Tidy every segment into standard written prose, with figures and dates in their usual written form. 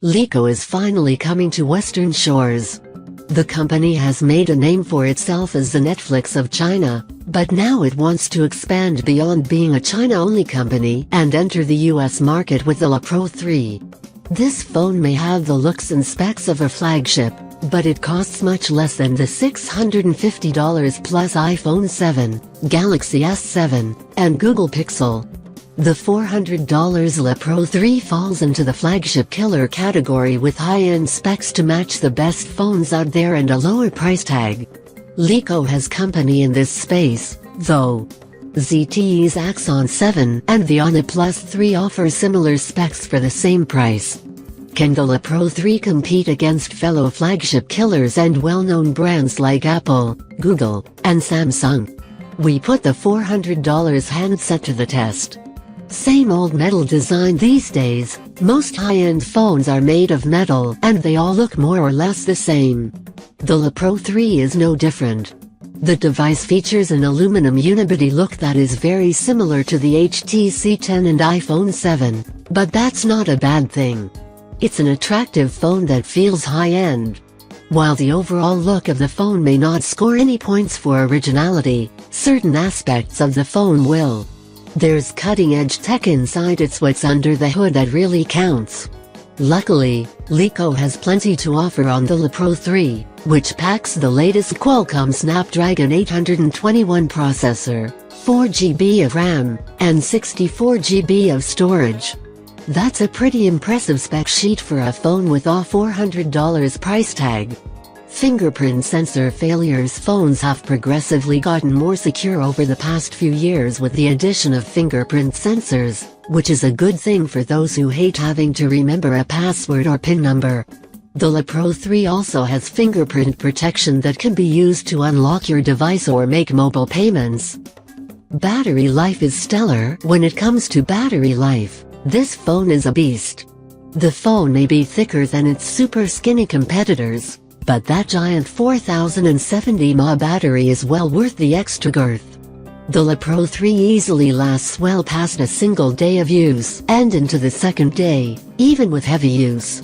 LeEco is finally coming to Western shores. The company has made a name for itself as the Netflix of China, but now it wants to expand beyond being a China-only company and enter the US market with the Le Pro 3. This phone may have the looks and specs of a flagship, but it costs much less than the $650 plus iPhone 7, Galaxy S7, and Google Pixel. The $400 Le Pro 3 falls into the flagship killer category with high-end specs to match the best phones out there and a lower price tag. LeEco has company in this space, though. ZTE's Axon 7 and the OnePlus 3 offer similar specs for the same price. Can the Le Pro 3 compete against fellow flagship killers and well-known brands like Apple, Google, and Samsung? We put the $400 handset to the test. Same old metal design these days. Most high-end phones are made of metal and they all look more or less the same. The Le Pro 3 is no different. The device features an aluminum unibody look that is very similar to the HTC 10 and iPhone 7, but that's not a bad thing. It's an attractive phone that feels high-end. While the overall look of the phone may not score any points for originality, certain aspects of the phone will. There's cutting-edge tech inside. It's what's under the hood that really counts. Luckily, LeEco has plenty to offer on the Le Pro 3, which packs the latest Qualcomm Snapdragon 821 processor, 4GB of RAM, and 64GB of storage. That's a pretty impressive spec sheet for a phone with a $400 price tag. Fingerprint sensor failures. Phones have progressively gotten more secure over the past few years with the addition of fingerprint sensors, which is a good thing for those who hate having to remember a password or PIN number. The Le Pro 3 also has fingerprint protection that can be used to unlock your device or make mobile payments. Battery life is stellar. When it comes to battery life, this phone is a beast. The phone may be thicker than its super skinny competitors, but that giant 4070 mAh battery is well worth the extra girth. The Le Pro 3 easily lasts well past a single day of use and into the second day, even with heavy use.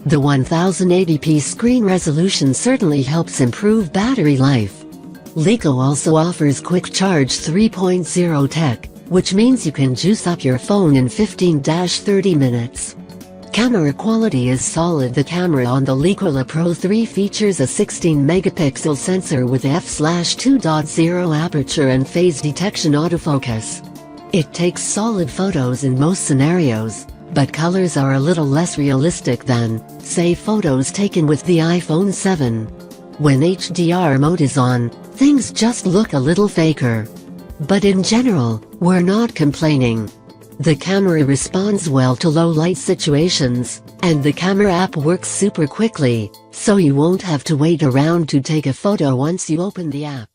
The 1080p screen resolution certainly helps improve battery life. LeEco also offers Quick Charge 3.0 tech, which means you can juice up your phone in 15-30 minutes. Camera quality is solid. The camera on the LeEco Le Pro 3 features a 16-megapixel sensor with f/2.0 aperture and phase detection autofocus. It takes solid photos in most scenarios, but colors are a little less realistic than, say, photos taken with the iPhone 7. When HDR mode is on, things just look a little faker. But in general, we're not complaining. The camera responds well to low light situations, and the camera app works super quickly, so you won't have to wait around to take a photo once you open the app.